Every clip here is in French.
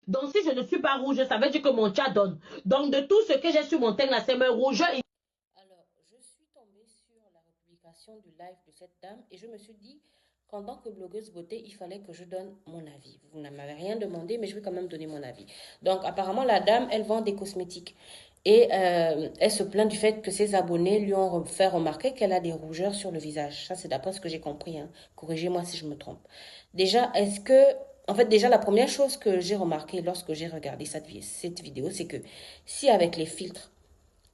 Donc, si je ne suis pas rouge, ça veut dire que mon chat donne. Donc, de tout ce que j'ai sur mon teint, là, c'est mes rougeurs. Alors, je suis tombée sur la publication du live de cette dame et je me suis dit qu'en tant que blogueuse beauté, il fallait que je donne mon avis. Vous ne m'avez rien demandé, mais je vais quand même donner mon avis. Donc, apparemment, la dame, elle vend des cosmétiques. Et elle se plaint du fait que ses abonnés lui ont fait remarquer qu'elle a des rougeurs sur le visage. Ça, c'est d'après ce que j'ai compris, hein. Corrigez-moi si je me trompe. Déjà, est-ce que... En fait, déjà, la première chose que j'ai remarqué lorsque j'ai regardé cette vidéo, c'est que si avec les filtres,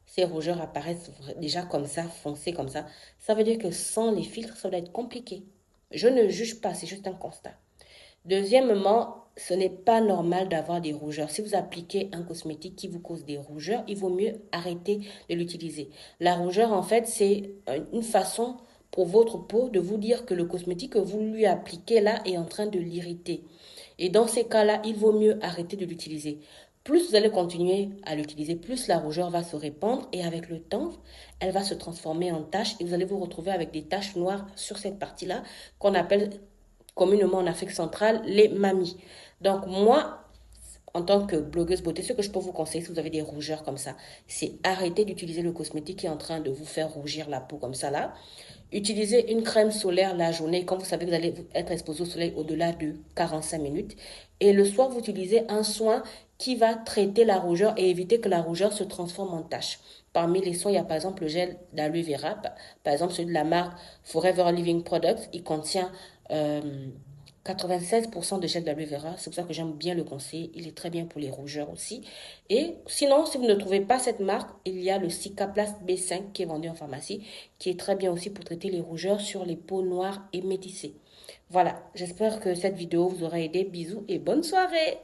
ces rougeurs apparaissent déjà comme ça, foncées comme ça veut dire que sans les filtres, ça doit être compliqué. Je ne juge pas, c'est juste un constat. Deuxièmement, ce n'est pas normal d'avoir des rougeurs. Si vous appliquez un cosmétique qui vous cause des rougeurs, il vaut mieux arrêter de l'utiliser. La rougeur, en fait, c'est une façon pour votre peau de vous dire que le cosmétique que vous lui appliquez là est en train de l'irriter. Et dans ces cas-là, il vaut mieux arrêter de l'utiliser. Plus vous allez continuer à l'utiliser, plus la rougeur va se répandre et avec le temps, elle va se transformer en taches et vous allez vous retrouver avec des taches noires sur cette partie-là qu'on appelle communément en Afrique centrale les mamies. Donc moi, en tant que blogueuse beauté, ce que je peux vous conseiller si vous avez des rougeurs comme ça, c'est arrêter d'utiliser le cosmétique qui est en train de vous faire rougir la peau comme ça là. Utilisez une crème solaire la journée quand vous savez que vous allez être exposé au soleil au-delà de 45 minutes. Et le soir, vous utilisez un soin qui va traiter la rougeur et éviter que la rougeur se transforme en tache. Parmi les soins, il y a par exemple le gel d'aloe vera, par exemple celui de la marque Forever Living Products. Il contient 96% de gel d'aloe vera. C'est pour ça que j'aime bien le conseiller. Il est très bien pour les rougeurs aussi. Et sinon, si vous ne trouvez pas cette marque, il y a le Cicaplast B5 qui est vendu en pharmacie, qui est très bien aussi pour traiter les rougeurs sur les peaux noires et métissées. Voilà, j'espère que cette vidéo vous aura aidé. Bisous et bonne soirée!